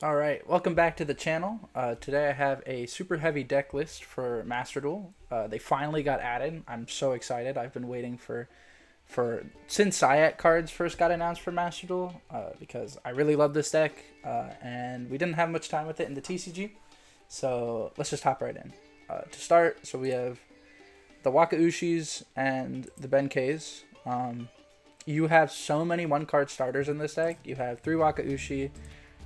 Alright, welcome back to the channel. Today I have a super heavy deck list for Master Duel. They finally got added. I'm so excited. I've been waiting for since Sayat cards first got announced for Master Duel because I really love this deck and we didn't have much time with it in the TCG. So let's just hop right in. To start, so we have the Wakaushis and the Benkeis. You have so many one-card starters in this deck. You have 3 Wakaushi,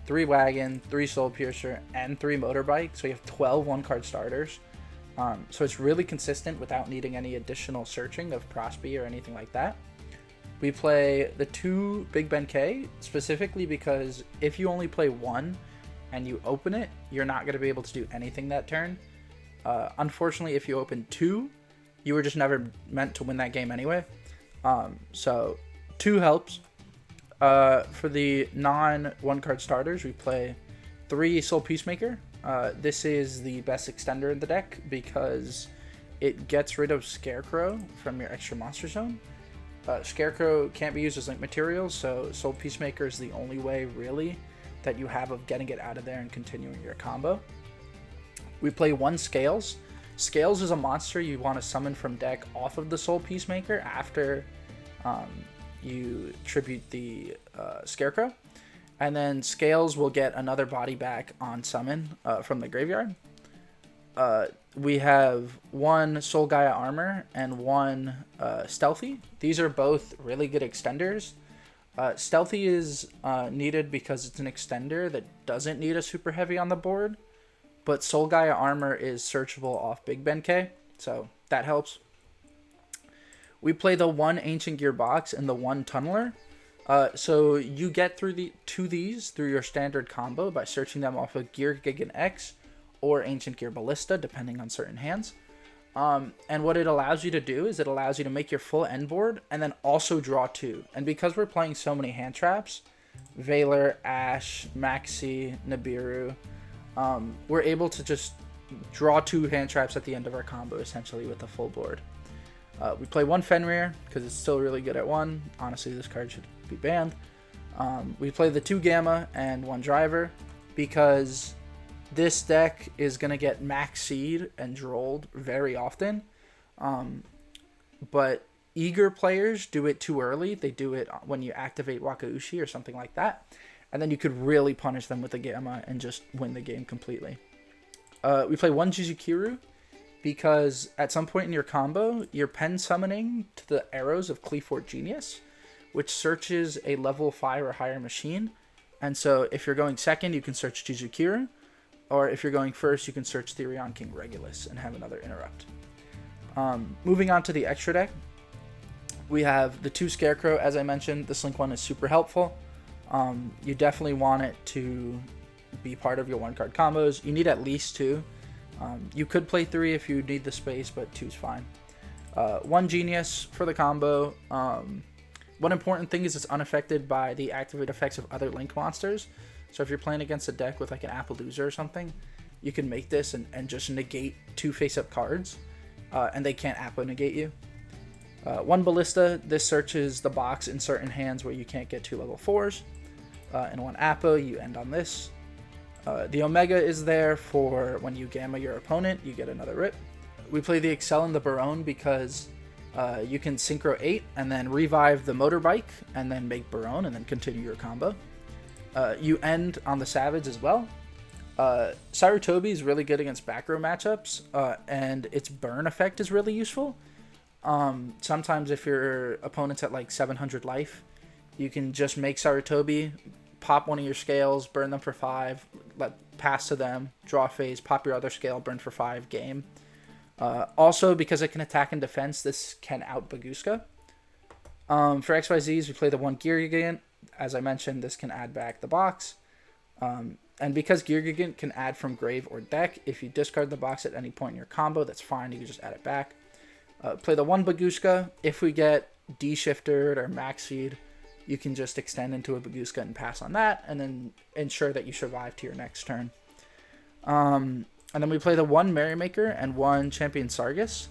3 Wagon, 3 Soul Piercer, and 3 Motorbike. So you have 12 one-card starters. So it's really consistent without needing any additional searching of Prosby or anything like that. We play the 2 Big Benkei specifically because if you only play 1 and you open it, you're not going to be able to do anything that turn. Unfortunately, if you open 2, you were just never meant to win that game anyway. So 2 helps. For the non-one-card starters, we play 3 Soul Peacemaker. This is the best extender in the deck because it gets rid of Scarecrow from your extra monster zone. Scarecrow can't be used as link material, so Soul Peacemaker is the only way, really, that you have of getting it out of there and continuing your combo. We play 1 Scales. Scales is a monster you want to summon from deck off of the Soul Peacemaker after you tribute the Scarecrow, and then Scales will get another body back on summon from the graveyard. We have 1 Soul Gaia Armor and 1 Stealthy. These are both really good extenders. Stealthy is needed because it's an extender that doesn't need a super heavy on the board, but Soul Gaia Armor is searchable off Big Benkei, so that helps. We play the 1 Ancient Gearbox and the 1 Tunneler. So you get through these through your standard combo by searching them off of Gear Gigan X or Ancient Gear Ballista, depending on certain hands. And what it allows you to do is it allows you to make your full end board and then also draw 2. And because we're playing so many hand traps, Valor, Ash, Maxi, Nibiru, we're able to just draw 2 hand traps at the end of our combo, essentially, with a full board. We play 1 Fenrir because it's still really good at 1. Honestly, this card should be banned. We play the 2 Gamma and 1 Driver because this deck is going to get Max Seed and Drolled very often. But eager players do it too early. They do it when you activate Wakaushi or something like that. And then you could really punish them with a Gamma and just win the game completely. We play 1 Jizukiru because at some point in your combo, you're pen summoning to the arrows of Cleafort Genius, which searches a level 5 or higher machine. And so if you're going second, you can search Jizukiru, or if you're going first, you can search Therion King Regulus and have another interrupt. Moving on to the extra deck, we have the 2 Scarecrow. As I mentioned, this link one is super helpful. You definitely want it to be part of your 1-card combos. You need at least 2. You could play 3 if you need the space, but 2 is fine. 1 Genius for the combo. One important thing is it's unaffected by the activate effects of other Link monsters. So if you're playing against a deck with like an Appaloosa or something, you can make this and just negate 2 face-up cards, and they can't Appa negate you. 1 Ballista. This searches the box in certain hands where you can't get 2 level 4s. And 1 Appa, you end on this. The Omega is there for when you Gamma your opponent, you get another rip. We play the Excel and the Barone because you can Synchro 8 and then revive the Motorbike and then make Barone and then continue your combo. You end on the Savage as well. Sarutobi is really good against back row matchups, and its burn effect is really useful. Sometimes if your opponent's at like 700 life, you can just make Sarutobi, pop one of your scales, burn them for 5, pass to them, draw phase, pop your other scale, burn for 5, game. Also, because it can attack and defense, this can out Baguska. For XYZs, we play the 1 Gear Gigant. As I mentioned, this can add back the box. And because Gear Gigant can add from grave or deck, if you discard the box at any point in your combo, that's fine. You can just add it back. Play the 1 Baguska. If we get D-shifted or Maxied, you can just extend into a Baguska and pass on that, and then ensure that you survive to your next turn. And then we play the 1 Merrymaker and 1 Champion Sargus.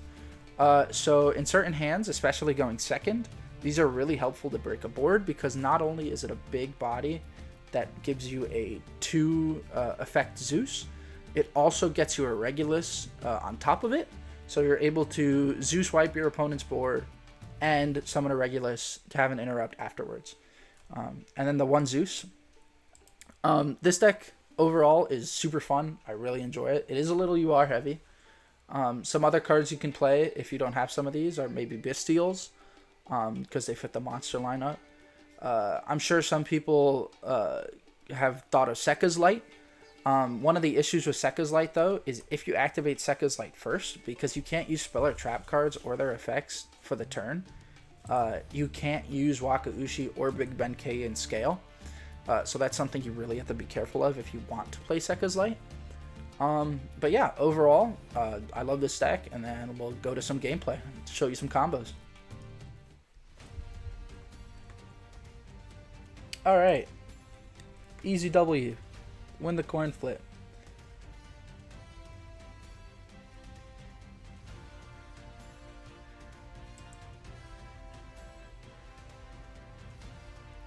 So in certain hands, especially going second, these are really helpful to break a board because not only is it a big body that gives you a 2 effect Zeus. It also gets you a Regulus on top of it, so you're able to Zeus wipe your opponent's board and summon a Regulus to have an interrupt afterwards. And then the 1 Zeus. This deck overall is super fun. I really enjoy it. It is a little UR heavy. Some other cards you can play if you don't have some of these are maybe Bestials, because they fit the monster lineup. I'm sure some people have thought of Sekka's Light. One of the issues with Sekka's Light, though, is if you activate Sekka's Light first, because you can't use spell or trap cards or their effects for the turn, you can't use Wakaushi or Big Benkei in scale. So that's something you really have to be careful of if you want to play Sekka's Light. But yeah, overall, I love this deck, and then we'll go to some gameplay to show you some combos. Alright, easy W, win the coin flip.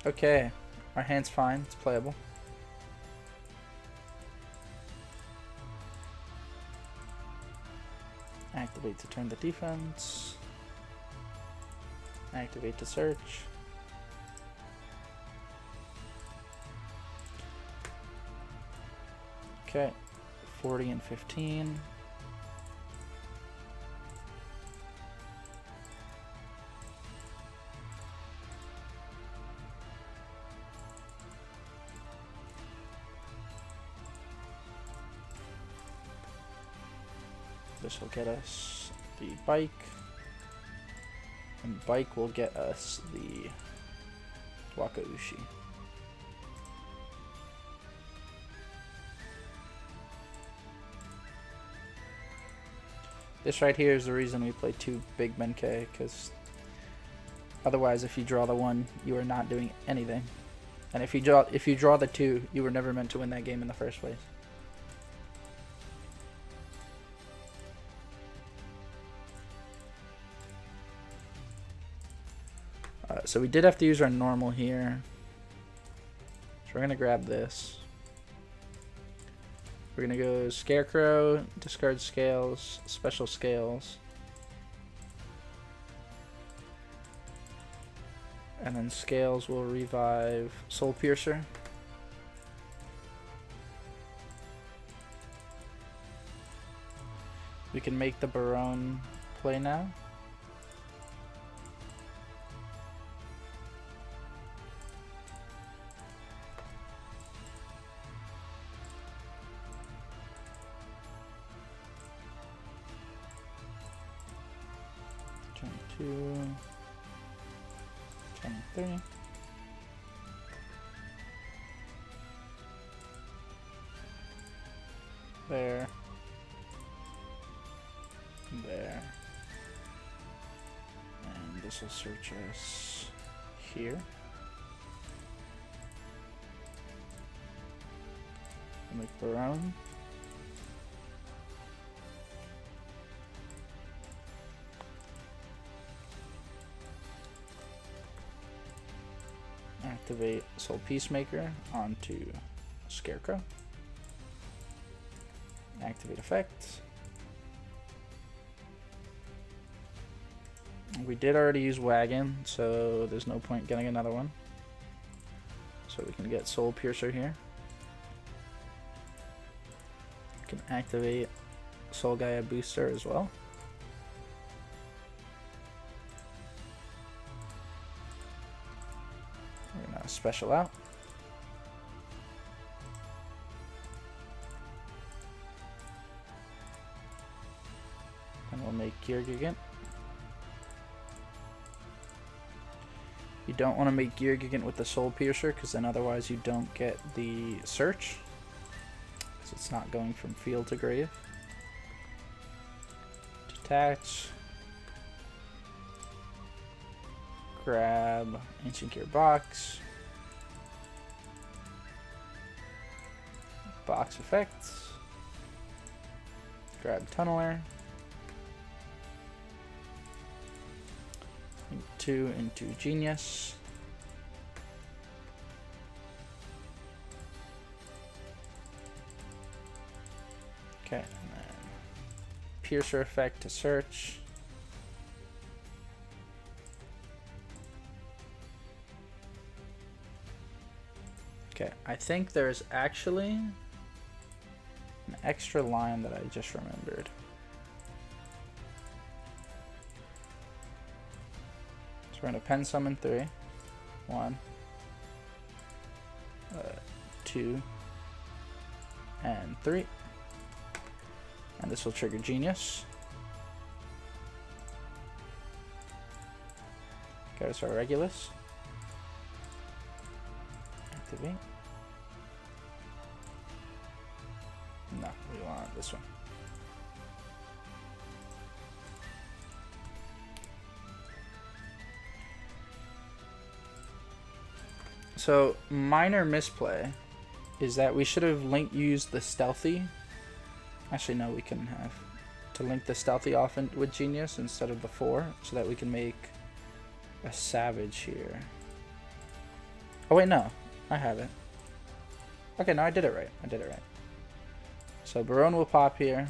Okay, our hand's fine, it's playable. Activate to turn the defense. Activate to search. Okay, 40 and 15. This will get us the bike, and bike will get us the Wakaushi. This right here is the reason we play 2 Big Benkei, because otherwise if you draw the 1, you are not doing anything. And if you draw the 2, you were never meant to win that game in the first place. So we did have to use our normal here. So we're going to grab this. We're going to go Scarecrow, discard scales, special scales. And then scales will revive Soul Piercer. We can make the Barone play now. Turn 2, turn 3. There. There. And this will search us here. Make Barone. Activate Soul Peacemaker onto Scarecrow. Activate effect. We did already use Wagon, so there's no point getting another one. So we can get Soul Piercer here. We can activate Soul Gaia Booster as well. We're gonna special out. And we'll make Gear Gigant. You don't want to make Gear Gigant with the Soul Piercer, because then otherwise you don't get the search. Because it's not going from field to grave. Detach. Grab Ancient Gear Box. Box effects. Grab Tunneler. 2 into Genius. Okay, and then piercer effect to search. Okay, I think there's actually an extra line that I just remembered. So we're going to pen summon 3. 1, 2, and 3. And this will trigger Genius. Go to our Regulus. Activate. No, we want this one. So, minor misplay is that we should have used the stealthy. Actually, no, we couldn't have. To link the stealthy off with Genius instead of the 4, so that we can make a Savage here. Oh, wait, no. I have it. Okay, no, I did it right. I did it right. So, Barone will pop here.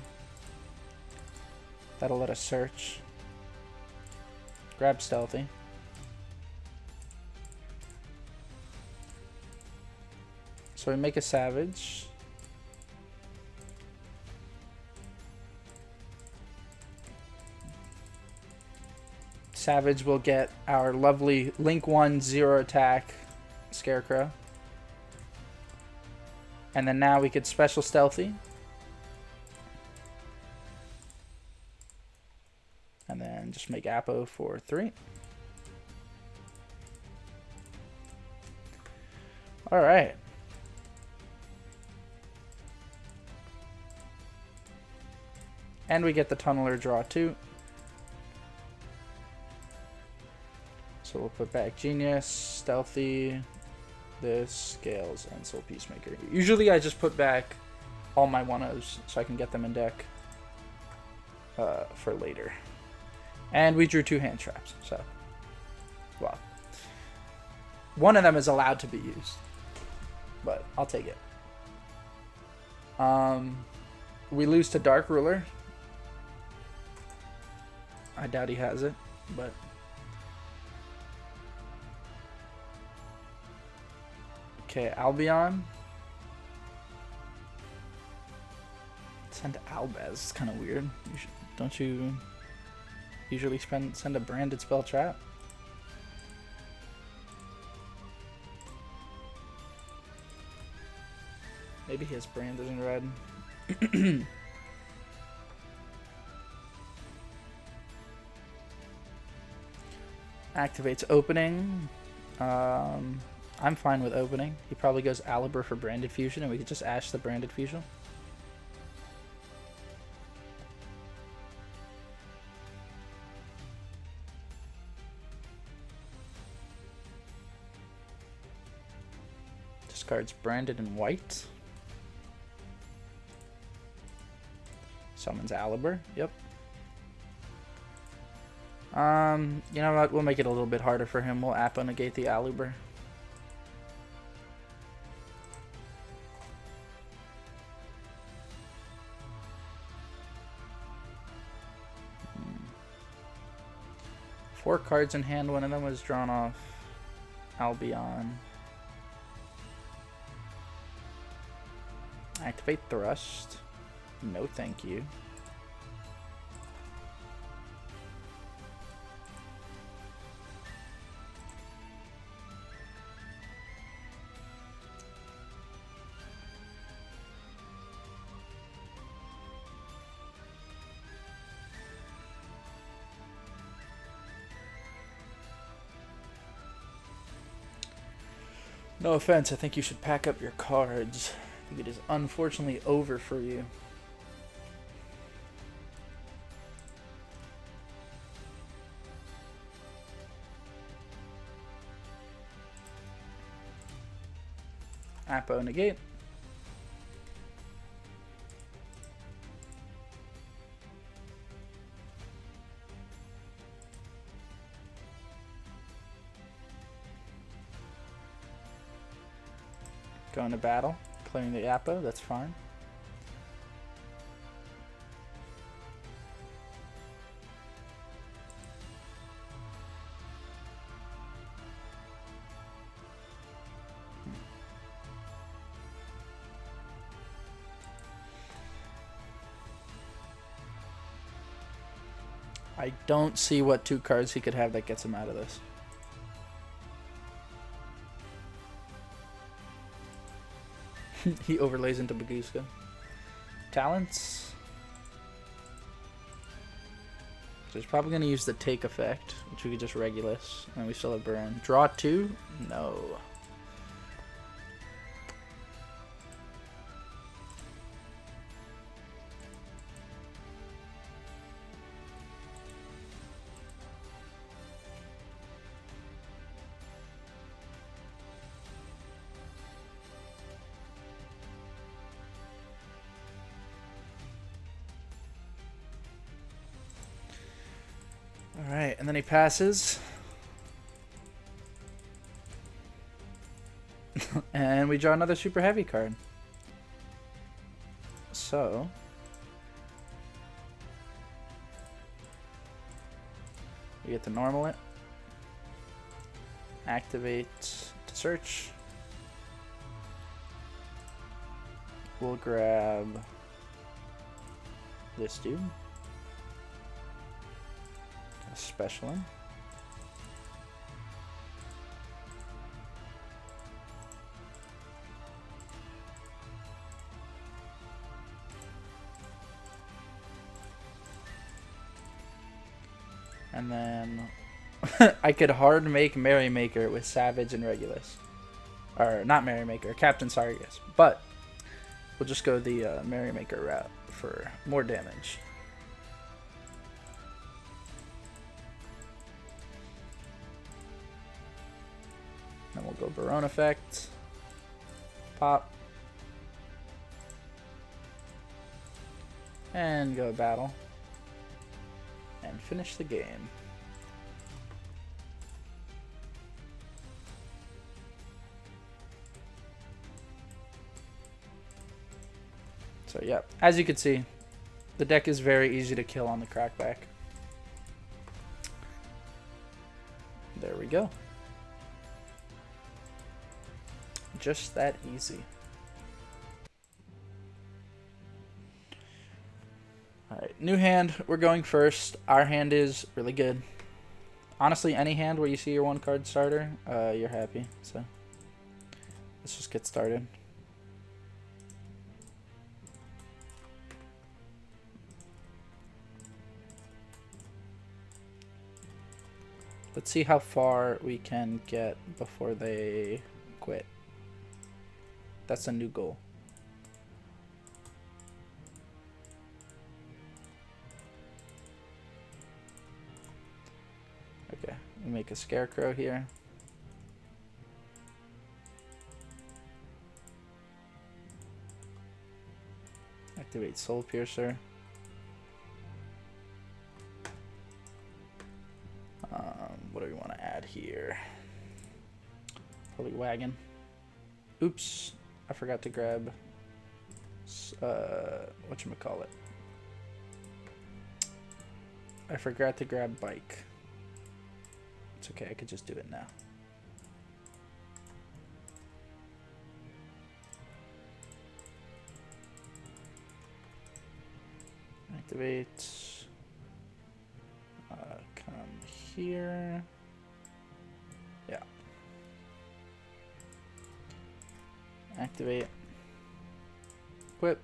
That'll let us search. Grab stealthy. So we make a Savage. Savage will get our lovely Link 1 0 attack Scarecrow. And then now we could special stealthy. And then just make Apo for 3. Alright. And we get the Tunneler draw too. So we'll put back Genius, Stealthy, this, Scales, and Soul Peacemaker. Usually I just put back all my 1-0s so I can get them in deck for later. And we drew 2 hand traps, so, well. One of them is allowed to be used, but I'll take it. We lose to Dark Ruler. I doubt he has it, but... Okay, Albion. Send Albaz. It's kind of weird. Don't you usually send a branded spell trap? Maybe his brand isn't red. Activates opening. I'm fine with opening. He probably goes Aliber for Branded Fusion, and we could just Ash the Branded Fusion. Discards Branded in white. Summons Aliber. Yep. You know what? We'll make it a little bit harder for him. We'll Apo negate the Aliber. Four cards in hand. One of them was drawn off Albion. Activate Thrust. No, thank you. No offense, I think you should pack up your cards. I think it is unfortunately over for you. Apo negate. Go into battle, clearing the Apo, that's fine. I don't see what 2 cards he could have that gets him out of this. He overlays into Baguska. Talents. So he's probably going to use the take effect, which we could just Regulus. And we still have burn. Draw 2? No. Alright, and then he passes. And we draw another super heavy card. So we get to normal it. Activate to search. We'll grab this dude. Special him. And then I could hard make Merrymaker with Savage and Regulus. Or not Merrymaker, Captain Sargus. But we'll just go the Merrymaker route for more damage. Then we'll go Baron effect. Pop. And go battle. And finish the game. So yeah, as you can see, the deck is very easy to kill on the crackback. There we go. Just that easy. Alright, new hand. We're going first. Our hand is really good. Honestly, any hand where you see your 1 card starter, you're happy. So let's just get started. Let's see how far we can get before they quit. That's a new goal. Okay, we make a Scarecrow here. Activate Soul Piercer. What do we want to add here? Probably Wagon. Oops, I forgot to grab whatchamacallit. I forgot to grab Bike. It's okay, I could just do it now. Activate. Come here. Yeah. Activate. Equip.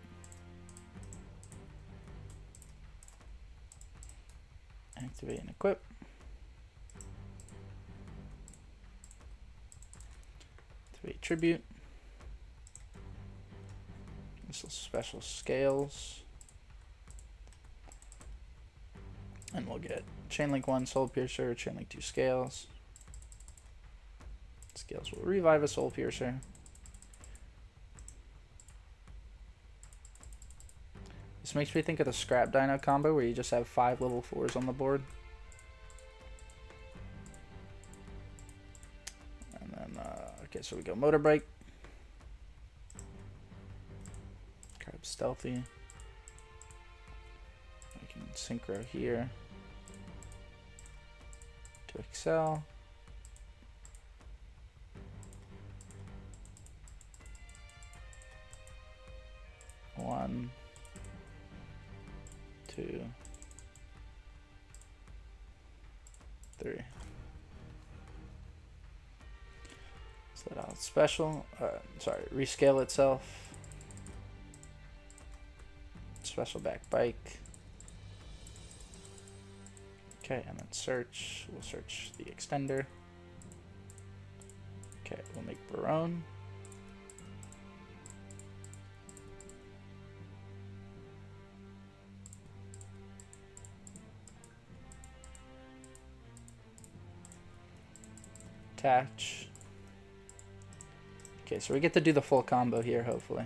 Activate and equip. Activate tribute. This is special scales. And we'll get Chainlink 1, Soul Piercer, Chainlink 2 Scales. Scales will revive a Soul Piercer. This makes me think of the Scrap Dino combo where you just have 5 level 4s on the board. And then, okay, so we go Motorbike. Grab Stealthy. We can Synchro here. To Excel. One, 2, 3. Set out special. Sorry, rescale itself. Special back bike. Okay, and then search. We'll search the extender. Okay, we'll make Barone. Attach. Okay, so we get to do the full combo here, hopefully.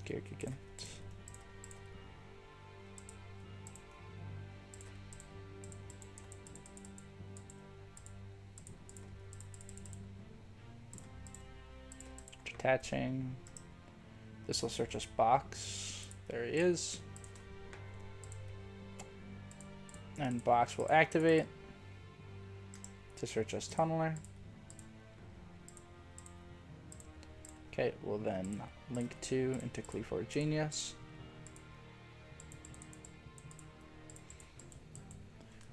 Gear kicking. Attaching. This will search us box. There he is. And box will activate to search us tunneler. Okay, we'll then link 2 into Clee4 Genius.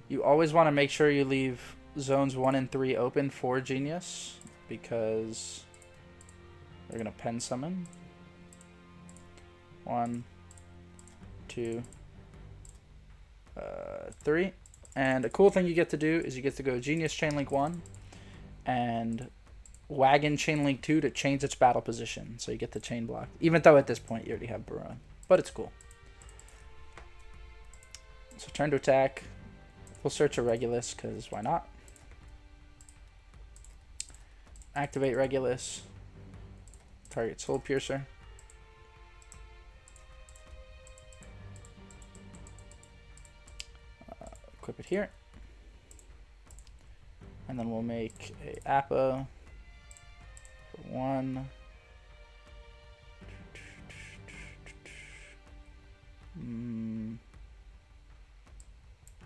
You always want to make sure you leave zones 1 and 3 open for Genius, because we're going to pen summon. 1, 2, 3. And a cool thing you get to do is you get to go Genius Chainlink 1 and Wagon Chainlink 2 to change its battle position. So you get the chain block, even though at this point you already have Barone. But it's cool. So turn to attack. We'll search a Regulus, because why not? Activate Regulus. Target Soul Piercer. Equip it here. And then we'll make a Apo for 1.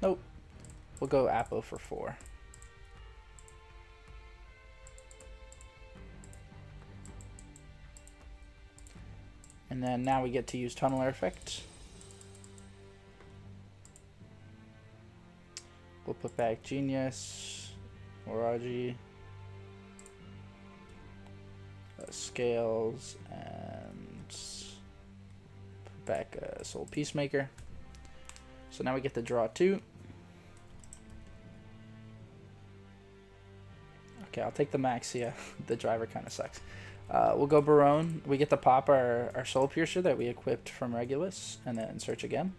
Nope. We'll go Apo for 4. And then now we get to use Tunneler Effect. We'll put back Genius, Waraji, Scales, and put back Soul Peacemaker. So now we get to draw 2. Okay, I'll take the Maxia. The driver kind of sucks. We'll go Barone. We get to pop our Soul Piercer that we equipped from Regulus, and then search again.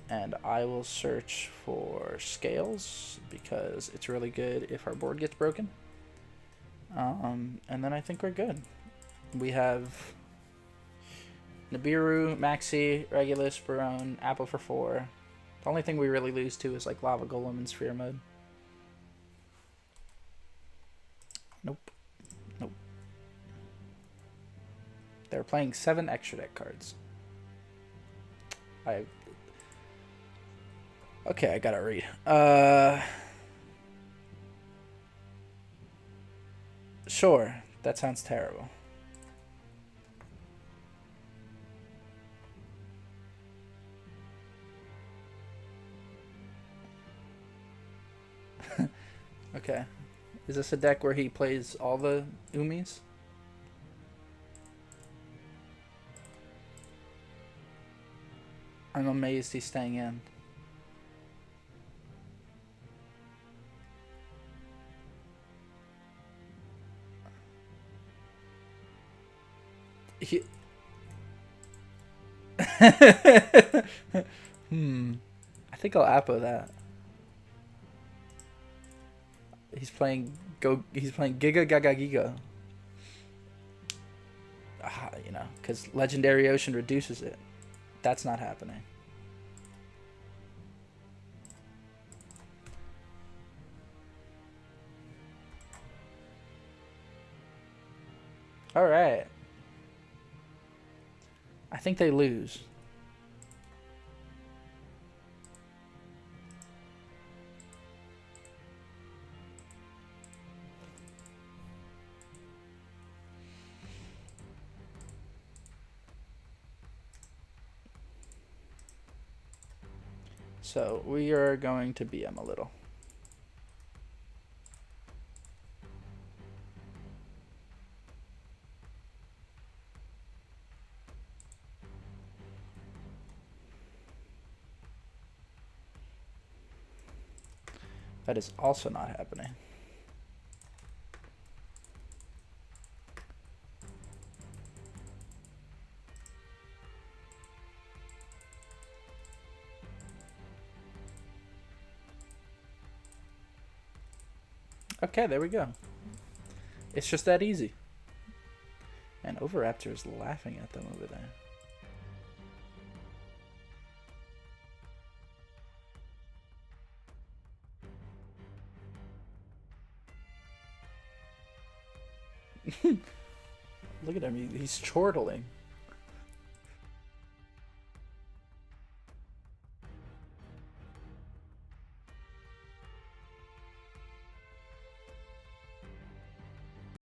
And I will search for Scales, because it's really good if our board gets broken. And then I think we're good. We have Nibiru, Maxi, Regulus, Barone, Apple for 4. The only thing we really lose to is like Lava Golem in Sphere mode. Nope. Nope. They're playing 7 extra deck cards. Okay, I gotta read. Sure, that sounds terrible. Okay. Is this a deck where he plays all the Umis? I'm amazed he's staying in. I think I'll Apo that. He's playing Giga Gaga Giga. You know, because Legendary Ocean reduces it. That's not happening. All right. I think they lose. So we are going to BM a little. That is also not happening. Okay, there we go. It's just that easy. And Overraptor is laughing at them over there. Look at him, he's chortling.